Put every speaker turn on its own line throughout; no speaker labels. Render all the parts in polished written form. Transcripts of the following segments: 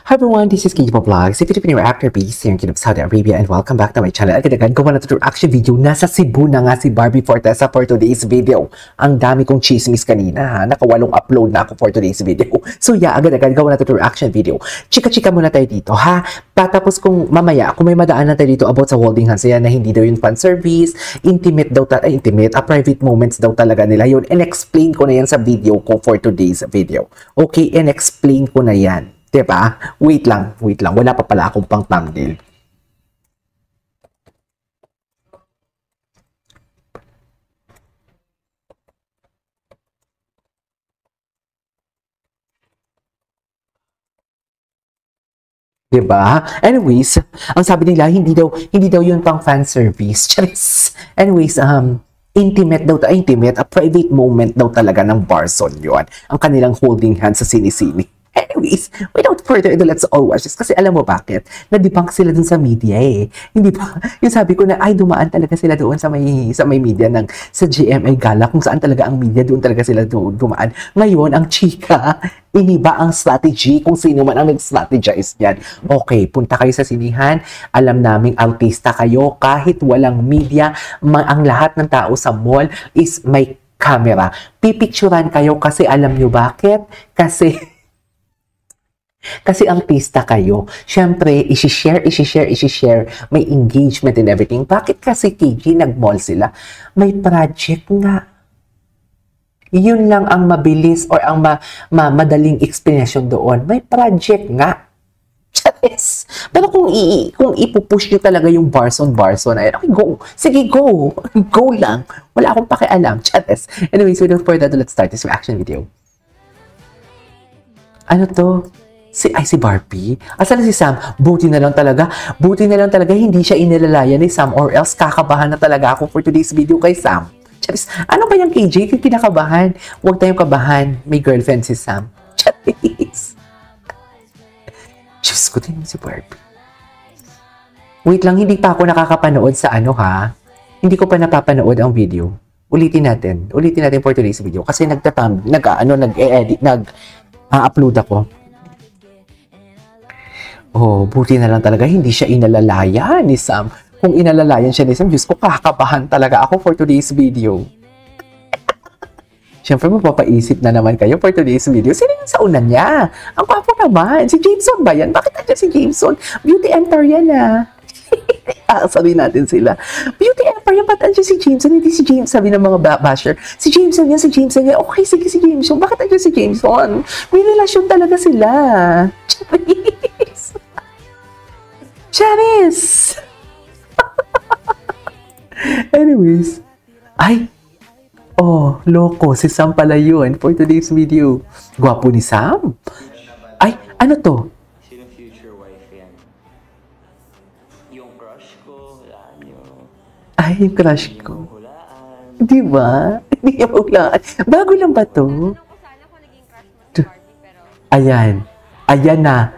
Hi everyone, this is Kijipo Vlogs, a Filipino actor based here in Kingdom of Saudi Arabia, and welcome back to my channel. Agad-agad gawa na ito reaction video. Nasa Cebu na nga si Barbie Fortesa for today's video. Ang dami kong chismis kanina ha. Nakawalong upload na ako for today's video. So yeah, agad-agad gawa na ito reaction video. Chika-chika muna tayo dito ha. Patapos kung mamaya, kung may madaanan tayo dito about sa holding hands yan na hindi daw yung fan service, intimate daw, private moments daw talaga nila yun. And explain ko na yan sa video ko for today's video. Okay, and explain ko na yan. Diba? Wait lang. Wala pa pala akong pang thumbnail. Diba? Anyways, ang sabi nila, hindi daw yun pang fan service. Charis. Anyways, intimate, a private moment daw talaga ng Barson yun. Ang kanilang holding hands sa sinisini. Anyways, without further ado, let's all watch this. Kasi alam mo bakit? Na-debunk sila dun sa media eh. Hindi ba? Yung sabi ko na, ay, dumaan talaga sila doon sa may media sa GMA Gala, kung saan talaga ang media, doon talaga sila dumaan. Ngayon, ang chika, iniba ang strategy kung sino man ang nag-strategize yan. Okay, punta kayo sa sinihan, alam naming artista kayo, kahit walang media, ang lahat ng tao sa mall is may camera. Pipicturan kayo kasi alam nyo bakit? Kasi artista kayo. Siyempre, isi-share, may engagement and everything. Bakit kasi KG nag-mall sila? May project nga. Yun lang ang mabilis or ang madaling explanation doon. May project nga. Charis. Pero kung ipupush nyo talaga yung Barson, ay, okay, go. Sige, go. Go lang. Wala akong pakialam. Charis. Anyways, without further ado, let's start this reaction video. Ano to? Si Barbie? Asan na si Sam? Buti na lang talaga hindi siya inilalaya ni Sam or else kakabahan na talaga ako for today's video kay Sam. Charis, ano ba yung KJ? Kinakabahan? Huwag tayong kabahan. May girlfriend si Sam. Charis. Diyos ko din si Barbie. Wait lang, hindi pa ako nakakapanood sa Hindi ko pa napapanood ang video. Ulitin natin for today's video kasi nag-upload ako. Oh, buti na lang talaga hindi siya inalalaya ni Sam. Kung inalalayan siya ni Sam, Diyos ko, kakabahan talaga ako for today's video. Siyempre, mapapaisip na naman kayo for today's video. Sino yung sa una niya? Ang gwapo naman. Si Jameson ba yan? Bakit nandiyan si Jameson? Beauty Empire yan sabi natin sila. Beauty Empire yan, ba't nandiyan si Jameson? Hindi si James, sabi ng mga basher. Si Jameson yan. Okay, sige si Jameson. Bakit nandiyan si Jameson? May relasyon talaga sila. Charis! Anyways. Loko. Si Sam pala yun for today's video. Gwapo ni Sam. Ano to?
Sino future wife yan? Yung crush ko,
yung crush ko. Diba? Hindi niya mahulaan. Bago lang ba to? Ayan na.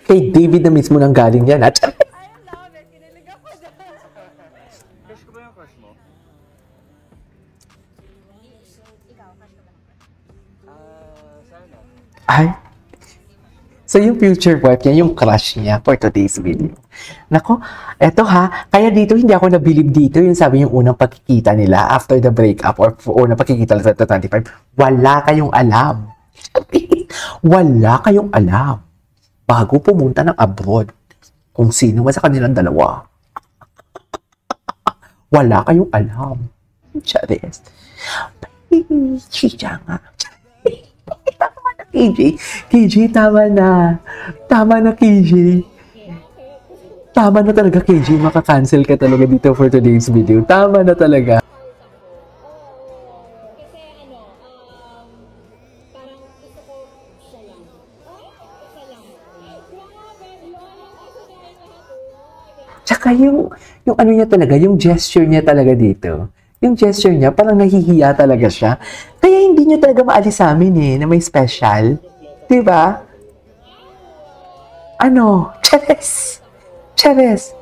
Kay David na mismo nang galing yan.
I love it. Kinilig ako dyan.
Crush ko ba yung crush mo?
Ikaw, crush ko ba?
Sana.
So yung future wife niya, yung crush niya for today's video. Nako, eto kaya dito hindi ako nabilib dito, yung sabi yung unang pagkikita nila after the breakup or unang pagkikita sa 25, wala kayong alam. Wala kayong alam. Bago pumunta ng abroad, kung sino man sa kanilang dalawa. Wala kayong alam. Charis. Chicha nga. Tama na, KJ. KJ, tama na. Tama na, KJ. Tama na talaga, KJ. Maka-cancel ka talaga dito for today's video. Tama na talaga. Tsaka Tsaka yung ano niya talaga, yung gesture niya talaga dito. Yung gesture niya, parang nahihiya talaga siya. Kaya hindi niyo talaga maalis sa amin na may special. Diba? Ano? Chares! Chares!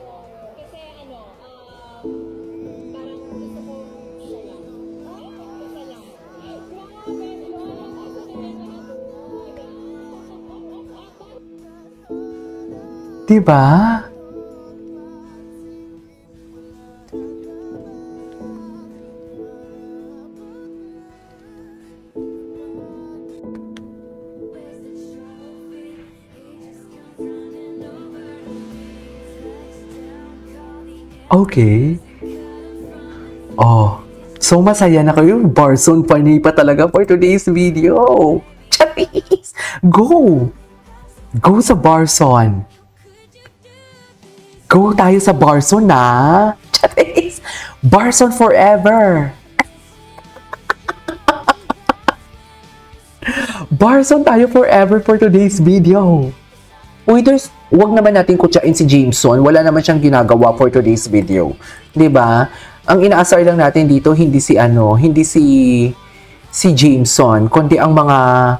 Diba? Okay. Oh, so masaya na kayo. Barson funny pa talaga for today's video. Charis! Go! Go sa Barson. Go tayo sa Barson na. Charis! Barson forever. Barson tayo forever for today's video. Uy, wag naman natin kutsain si Jameson. Wala naman siyang ginagawa for today's video. 'Di ba? Ang inaasar lang natin dito hindi si Jameson, kundi ang mga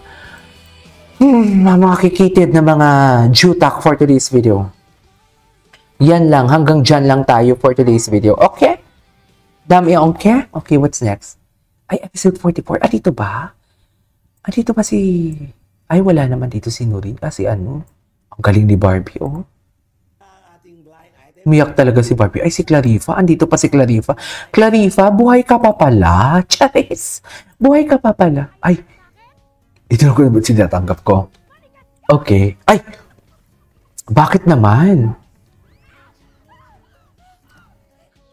kikitid na mga jutak for today's video. Yan lang, hanggang dyan lang tayo for today's video. Okay? Dami ang okay? Okay, what's next? Ay, episode 44. Dito ba? Dito ba si... Ay, wala naman dito si Nurin. Kasi ano? Ang galing ni Barbie, oh. Umiyak talaga si Barbie. Ay, si Clarifa. Andito pa si Clarifa. Clarifa, buhay ka pa pala. Charis. Buhay ka pa pala. Ay, ito na ko naman sinatanggap ko. Okay. Ay, bakit naman?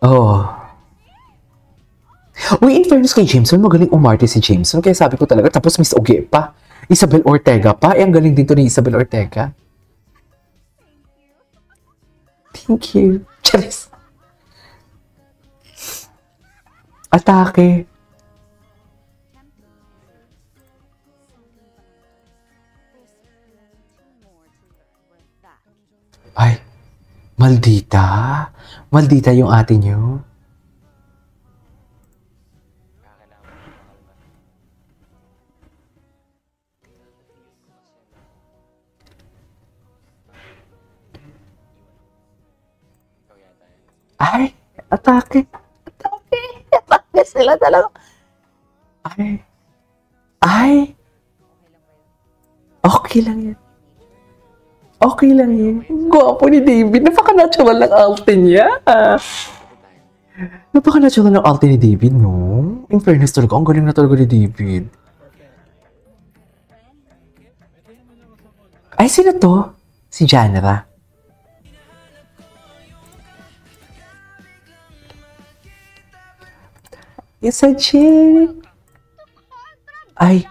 Oh. Uy, in fairness kay Jameson, magaling umarte si Jameson. Kaya sabi ko talaga, tapos Miss Ogie pa. Isabel Ortega pa. Ang galing din to ni Isabel Ortega. Thank you. Charis. Atake. Ay, maldita. Maldita yung ate nyo. Ay, atake. Atake. Atake sila talaga. Ay. Ay. Okay lang yan. Okay lang yan. Gwapo ni David. Napaka-natural ng arte niya. Napaka-natural ng arte ni David, no? In fairness talaga, ang galing na talaga ni David. Ay, sino to? Si Janra. Yes, I did. Ay,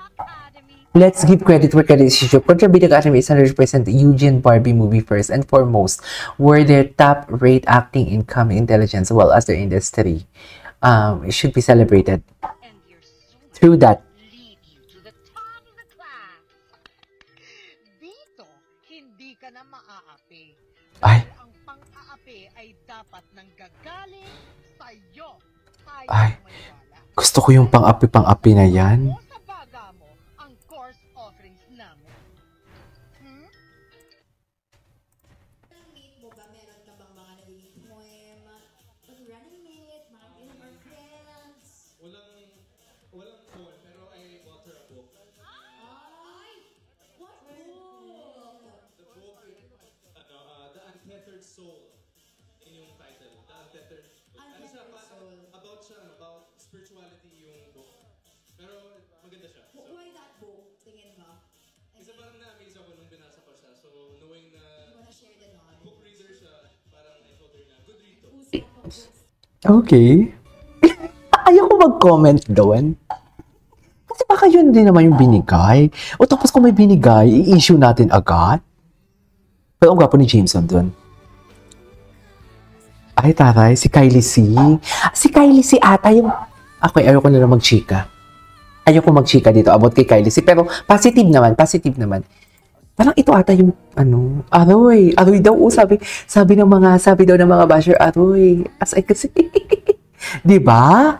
let's give credit where credit is due. Contributing Academy is 100% Eugene Barbie movie first and foremost were their top-rate acting, income, intelligence, as well as their industry. It should be celebrated. Through that.
Dito, hindi ka na maaapi.
Ay.
Ang pang-aapi ay dapat nang gagaling sa'yo.
Ay. Gusto ko yung pang-api na yan.
Sa baga mo ang course offerings namin.
Meet mo ba? Meron ka bang mga naging poem? Running mate, mga or friends?
Walang poem, pero I author a book.
Ay! What book?
The book, The Untethered Soul. Yun yung title. The Untethered Soul. About spirituality yung book. Pero maganda siya. So,
Why that book? Tingin mo?
kasi parang na-amaze ako nung binasa ko siya. So, knowing na
You wanna share the knowledge?
book reader siya, parang I told her na, good read to.
Usap mo books.
Okay. Ayoko mag-comment doon. Kasi baka yun din naman yung binigay. O tapos kung may binigay, i-issue natin agad. Pero ang gwapo ni Jameson doon. Ay, taray, si Kylie C. Si Kylie C ata yung... Okay, ayoko na lang magchika. Ayoko magchika dito about kay Kylie C. Pero positive naman, positive naman. Parang ito ata yung, aroy. Aroy daw, sabi daw ng mga basher, aroy. As I can see. Di ba?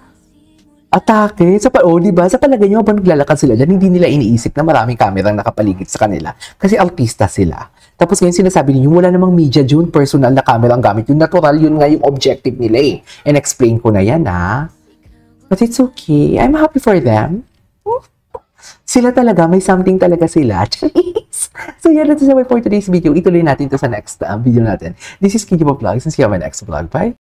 Atake. Di ba? Sa palagay nyo, habang naglalakad sila dyan, hindi nila iniisip na maraming kamerang nakapaligid sa kanila. Kasi artista sila. Tapos ngayon sinasabi niyo, wala namang media dyan, personal na camera ang gamit. Yung natural, yun nga yung objective nila eh. And explain ko na yan, ha? But it's okay. I'm happy for them. Sila talaga, may something talaga sila. So yan, that's it for today's video. Ituloy natin to sa next video natin. This is Kiddy Vlogs and see you on my next vlog. Bye!